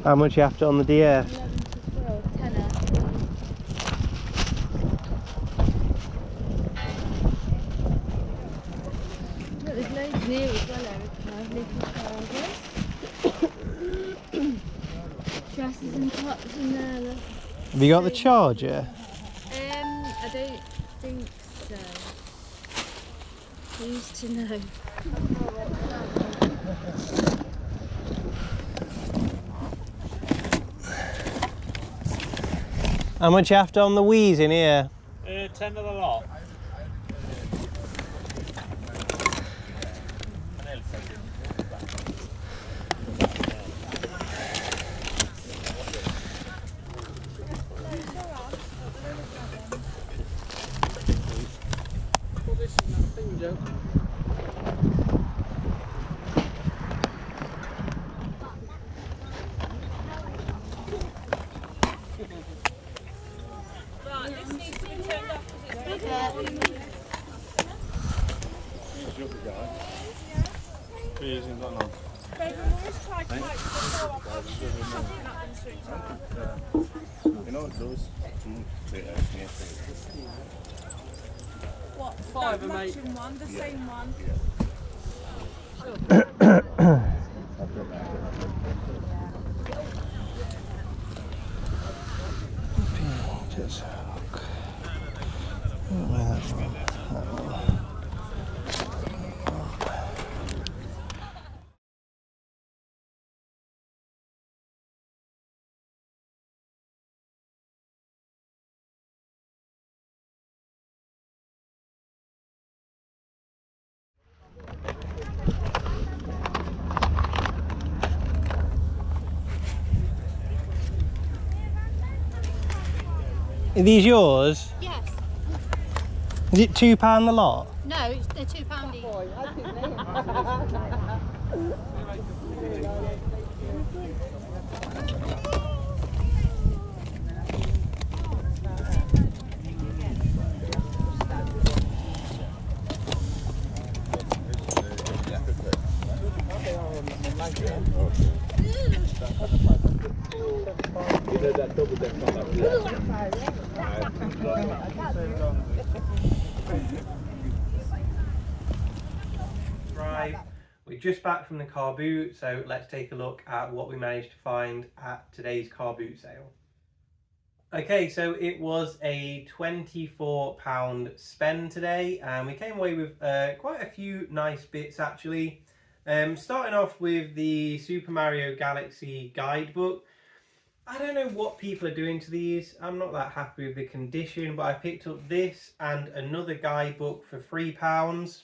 How much you after on the DS? 11 to 12, tenner. Look, there's loads near as well, Erica. Little chargers. Dresses and tops in there. Look. Have you got the charger? I don't think so. Who's to know? How much you after on the Wii's in here? 10 of the lot. What? Five, mate. One, the same one. Just look. Where that's from. That one. Are these yours? Yes. Is it £2 the lot? No, they're £2 each. Right, we're just back from the car boot, so let's take a look at what we managed to find at today's car boot sale. Okay, so it was a £24 spend today, and we came away with quite a few nice bits actually. Starting off with the Super Mario Galaxy Guidebook. I don't know what people are doing to these. I'm not that happy with the condition, but I picked up this and another guidebook for £3.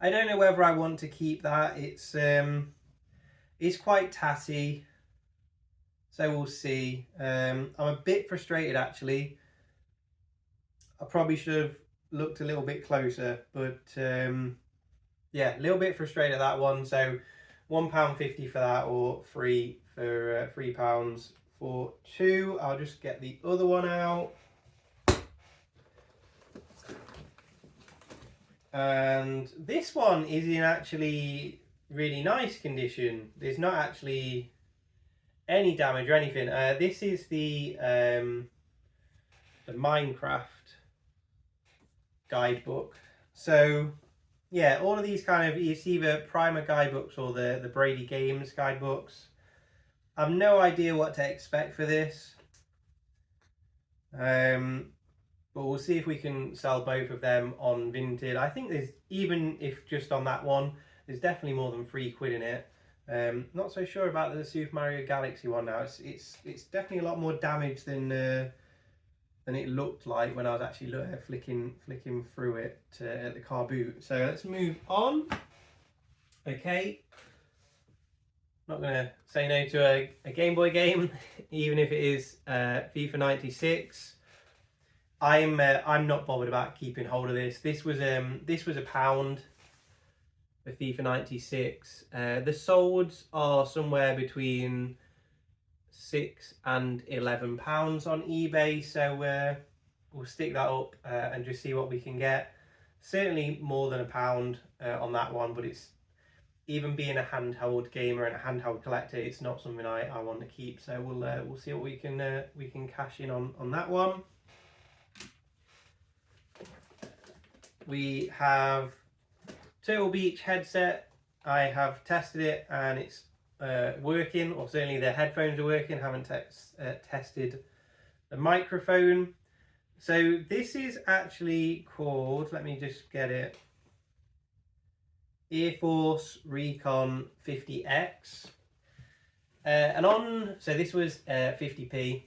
I don't know whether I want to keep that. It's quite tatty, so we'll see. I'm a bit frustrated actually. I probably should have looked a little bit closer, but yeah, a little bit frustrated at that one. So £1.50 for that, or free for £3 for two. I'll just get the other one out. And this one is in actually really nice condition. There's not actually any damage or anything. This is the Minecraft guidebook. So yeah, all of these kind of, it's either Primer guidebooks or the Brady Games guidebooks. I've no idea what to expect for this. But we'll see if we can sell both of them on Vinted. I think there's, even if just on that one, there's definitely more than £3 in it. Not so sure about the Super Mario Galaxy one now. It's definitely a lot more damage than it looked like when I was actually flicking through it at the car boot. So let's move on. Okay. Not gonna say no to a Game Boy game, even if it is FIFA 96. I'm not bothered about keeping hold of this. This was £1 for FIFA 96. The solds are somewhere between £6 and £11 on eBay, so we'll stick that up and just see what we can get. Certainly more than £1 on that one, but even being a handheld gamer and a handheld collector, it's not something I want to keep. So we'll see what we can cash in on that one. We have Turtle Beach headset. I have tested it and it's working, or certainly the headphones are working. Haven't tested the microphone. So this is actually called, let me just get it, Air Force Recon 50X. So this was 50p.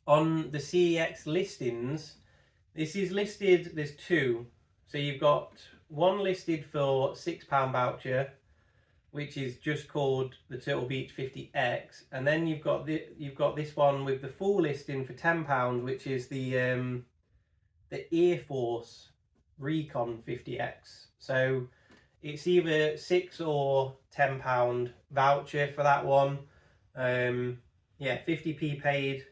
On the CEX listings, this is listed, there's two. So you've got one listed for £6 voucher, which is just called the Turtle Beach 50X, and then you've got this one with the full listing for £10, which is the Air Force Recon 50X. So it's either £6 or £10 voucher for that one. Yeah, 50p paid.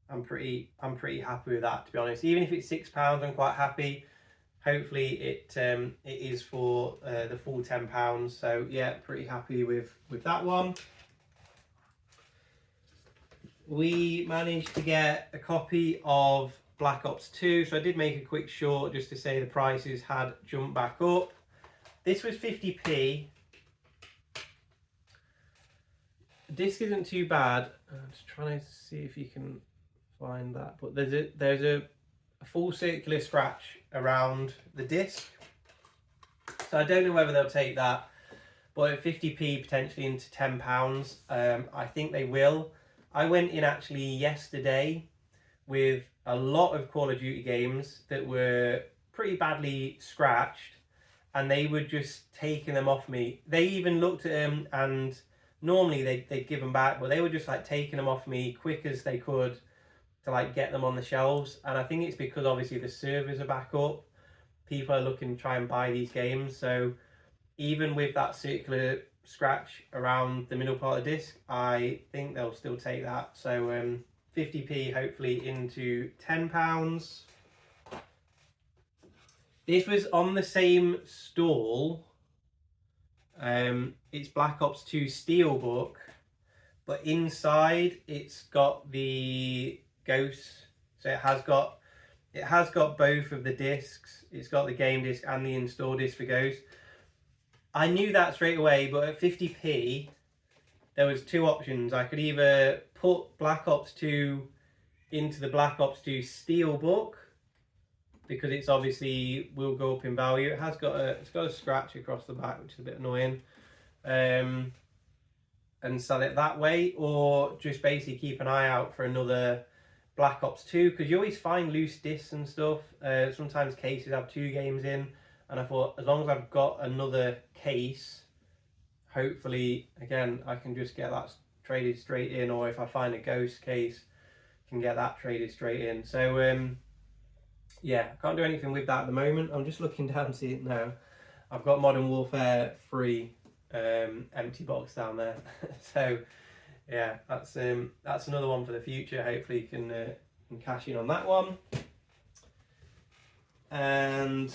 I'm pretty happy with that, to be honest. Even if it's £6, I'm quite happy. Hopefully it is for the full £10. So yeah, pretty happy with that one. We managed to get a copy of Black Ops 2. So I did make a quick short just to say the prices had jumped back up. This was 50p. The disc isn't too bad. I'm just trying to see if you can find that. But there's a full circular scratch around the disc. So I don't know whether they'll take that. But at 50p potentially into £10, I think they will. I went in actually yesterday with a lot of Call of Duty games that were pretty badly scratched, and they were just taking them off me. They even looked at them, and normally they'd give them back, but they were just like taking them off me quick as they could to like get them on the shelves. And I think it's because obviously the servers are back up. People are looking to try and buy these games. So even with that circular scratch around the middle part of the disc, I think they'll still take that. So 50p hopefully into £10. This was on the same stall. It's Black Ops 2 Steelbook, but inside it's got the Ghost. So it has got both of the discs. It's got the game disc and the install disc for Ghost. I knew that straight away, but at 50p, there was two options. I could either put Black Ops 2 into the Black Ops 2 Steelbook, because it's obviously will go up in value. It's got a scratch across the back, which is a bit annoying, and sell it that way, or just basically keep an eye out for another Black Ops 2, because you always find loose discs and stuff. Sometimes cases have two games in, and I thought as long as I've got another case, hopefully again I can just get that traded straight in, or if I find a Ghost case, can get that traded straight in. So yeah, I can't do anything with that at the moment. I'm just looking down to see it now. I've got Modern Warfare 3 empty box down there. So yeah, that's another one for the future. Hopefully you can cash in on that one. And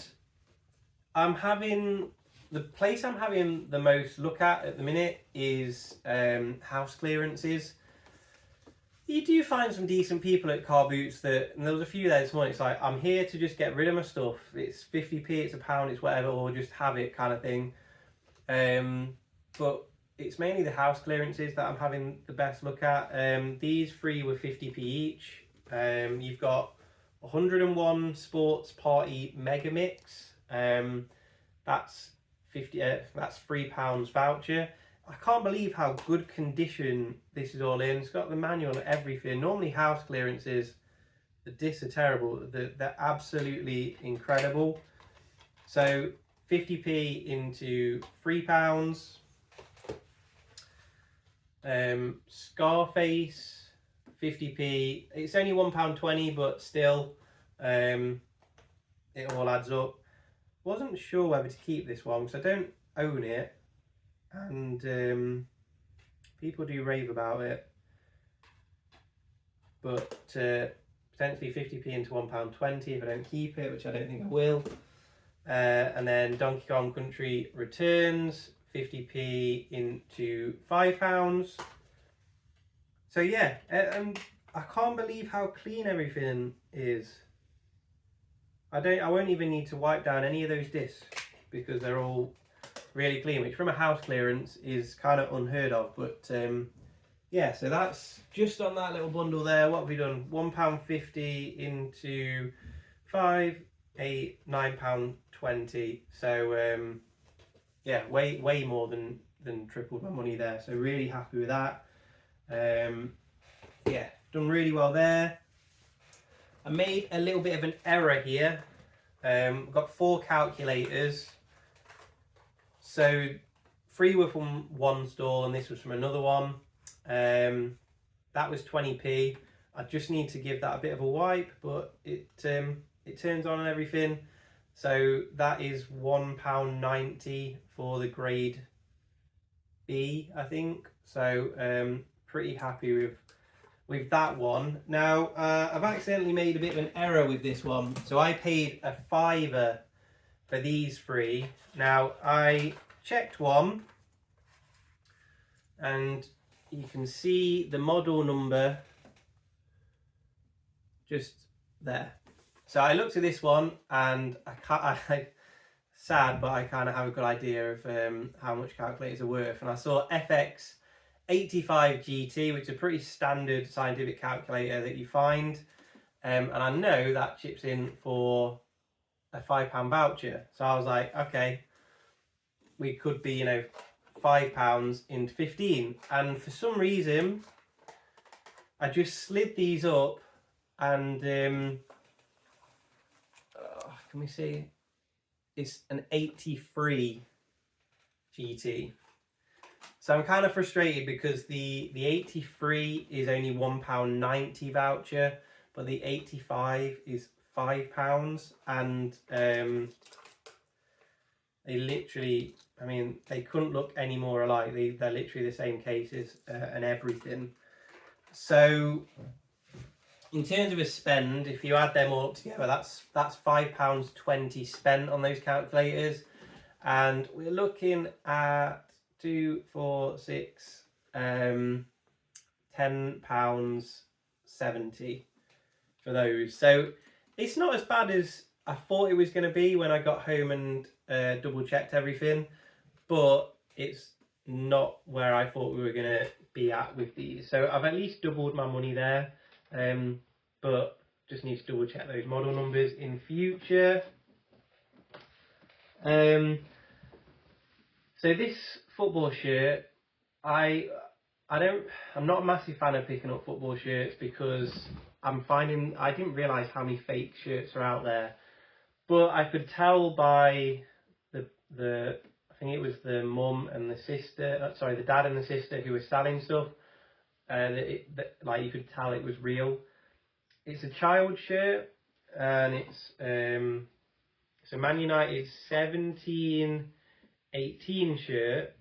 the place I'm having the most look at the minute is house clearances. You do find some decent people at car boots and there was a few there this morning. It's like, I'm here to just get rid of my stuff. It's 50p, it's £1, it's whatever, or just have it kind of thing. But it's mainly the house clearances that I'm having the best look at. These three were 50p each. You've got 101 Sports Party Mega Mix. That's £3 voucher. I can't believe how good condition this is all in. It's got the manual and everything. Normally house clearances, the discs are terrible. They're absolutely incredible. So 50p into £3. Scarface, 50p. It's only £1.20, but still, it all adds up. Wasn't sure whether to keep this one because I don't own it, and people do rave about it. But potentially 50p into £1.20 if I don't keep it, which I don't think I will. And then Donkey Kong Country Returns, 50p into £5. So yeah, and I can't believe how clean everything is. I won't even need to wipe down any of those discs because they're all really clean, which from a house clearance is kind of unheard of. But yeah, so that's just on that little bundle there. What have we done? £1.50 into 5, 8, £9.20. So yeah, way more than tripled my money there. So really happy with that. Yeah, done really well there. I made a little bit of an error here. I've got 4 calculators. So 3 were from one store and this was from another one. That was 20p. I just need to give that a bit of a wipe, but it turns on and everything. So that is £1.90 for the grade B, I think. So pretty happy with that one. Now I've accidentally made a bit of an error with this one. So I paid a £5 for these 3. Now I checked one and you can see the model number just there. So I looked at this one and sad, but I kind of have a good idea of how much calculators are worth. And I saw FX 85 GT, which is a pretty standard scientific calculator that you find. And I know that chips in for a £5 voucher. So I was like, okay, we could be, you know, £5 into 15. And for some reason, I just slid these up and can we see? It's an 83 GT. So I'm kind of frustrated because the 83 is only £1.90 voucher, but the 85 is £5, and they literally, I mean, they couldn't look any more alike. They're literally the same cases and everything. So in terms of a spend, if you add them all up together, that's £5.20 spent on those calculators, and we're looking at 2, 4, 6, £10.70 for those. So it's not as bad as I thought it was going to be when I got home and double checked everything, but it's not where I thought we were going to be at with these. So I've at least doubled my money there, but just need to double check those model numbers in future. So this football shirt, I'm not a massive fan of picking up football shirts because I didn't realise how many fake shirts are out there, but I could tell by the I think it was the mum and the sister, the dad and the sister who were selling stuff, like you could tell it was real. It's a child shirt, and it's a Man United 17-18 shirt.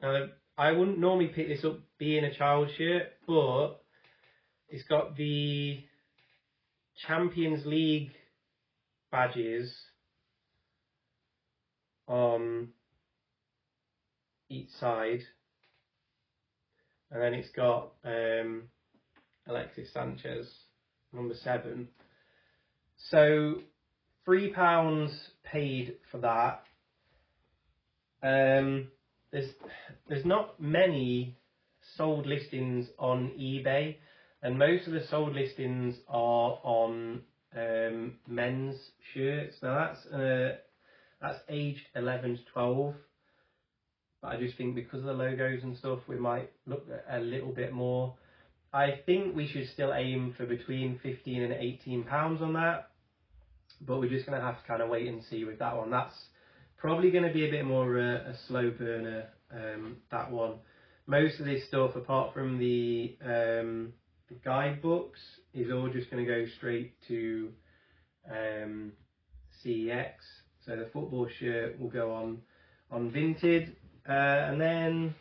Now, I wouldn't normally pick this up being a child shirt, but it's got the Champions League badges on each side, and then it's got Alexis Sanchez, number 7. So £3 paid for that. There's not many sold listings on eBay, and most of the sold listings are on men's shirts. Now that's aged 11 to 12, but I just think because of the logos and stuff, we might look at a little bit more. I think we should still aim for between £15 and £18 on that, but we're just going to have to kind of wait and see with that one. That's probably going to be a bit more a slow burner, that one. Most of this stuff, apart from the guidebooks, is all just going to go straight to CEX. So the football shirt will go on Vinted. And then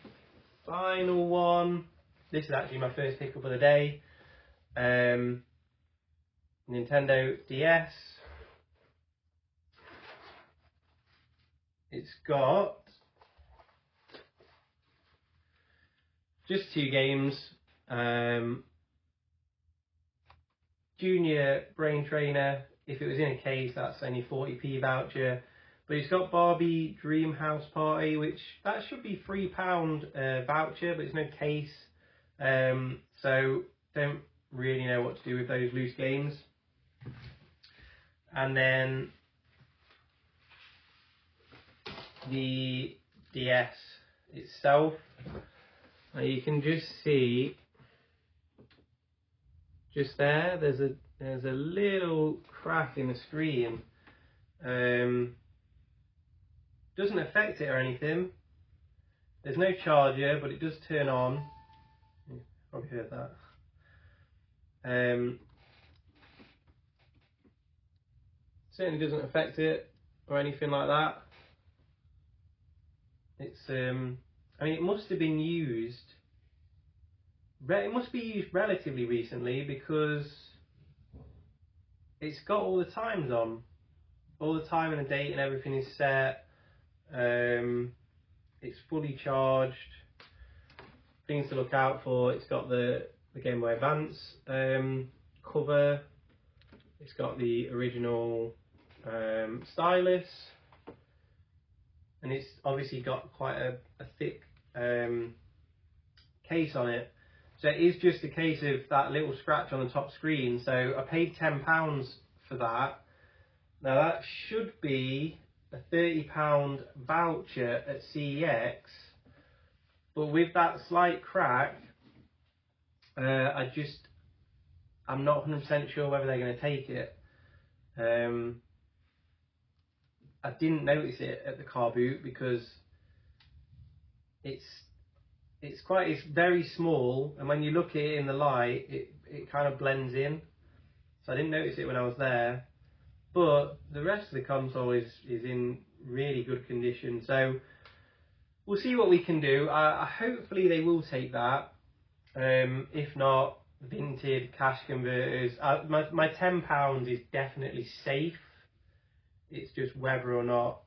final one, this is actually my first pickup of the day. Nintendo DS. it's got just 2 games. Junior Brain Trainer, if it was in a case, that's only 40p voucher. But it's got Barbie Dream House Party, which that should be £3 voucher, but it's no case. So don't really know what to do with those loose games. And then the DS itself, you can just see just there's a little crack in the screen. Doesn't affect it or anything. There's no charger, but it does turn on. You probably heard that. Certainly doesn't affect it or anything like that. It's I mean, it must have been used. It must be used relatively recently because it's got all the times on, all the time and the date and everything is set. It's fully charged. Things to look out for: it's got the Game Boy Advance cover. It's got the original stylus, and it's obviously got quite a thick case on it. So it is just a case of that little scratch on the top screen. So I paid £10 for that. Now that should be a £30 voucher at CEX, but with that slight crack, I'm not 100% sure whether they're going to take it. I didn't notice it at the car boot because it's very small, and when you look at it in the light, it kind of blends in. So I didn't notice it when I was there. But the rest of the console is in really good condition. So we'll see what we can do. Hopefully they will take that. If not, Vinted cash converters. My £10 is definitely safe. It's just whether or not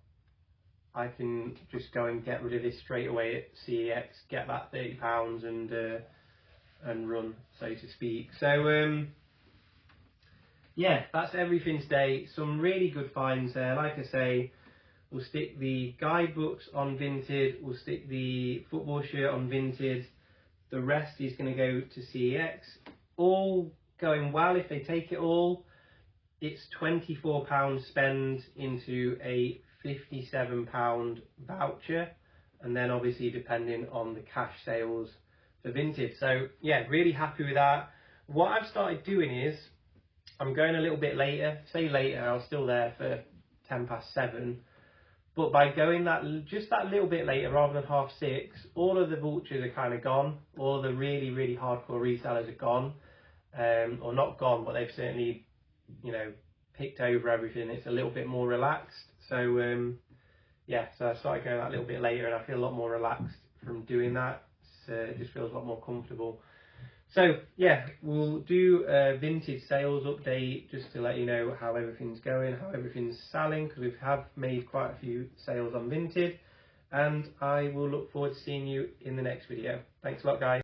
I can just go and get rid of this straight away at CEX, get that £30 and run, so to speak. So yeah, that's everything today. Some really good finds there. Like I say, we'll stick the guidebooks on Vinted, we'll stick the football shirt on Vinted. The rest is going to go to CEX. All going well if they take it all. It's £24 spend into a £57 voucher, and then obviously depending on the cash sales for Vinted. So yeah, really happy with that. What I've started doing is I'm going a little bit later. Say later, I was still there for 7:10, but by going just that little bit later rather than 6:30, all of the vultures are kind of gone. All the really hardcore resellers are gone, or not gone, but they've certainly, you know, picked over everything. It's a little bit more relaxed. So yeah, so I started going that little bit later, and I feel a lot more relaxed from doing that. It just feels a lot more comfortable. So yeah, we'll do a Vinted sales update just to let you know how everything's going, how everything's selling, because we have made quite a few sales on Vinted, and I will look forward to seeing you in the next video. Thanks a lot, guys.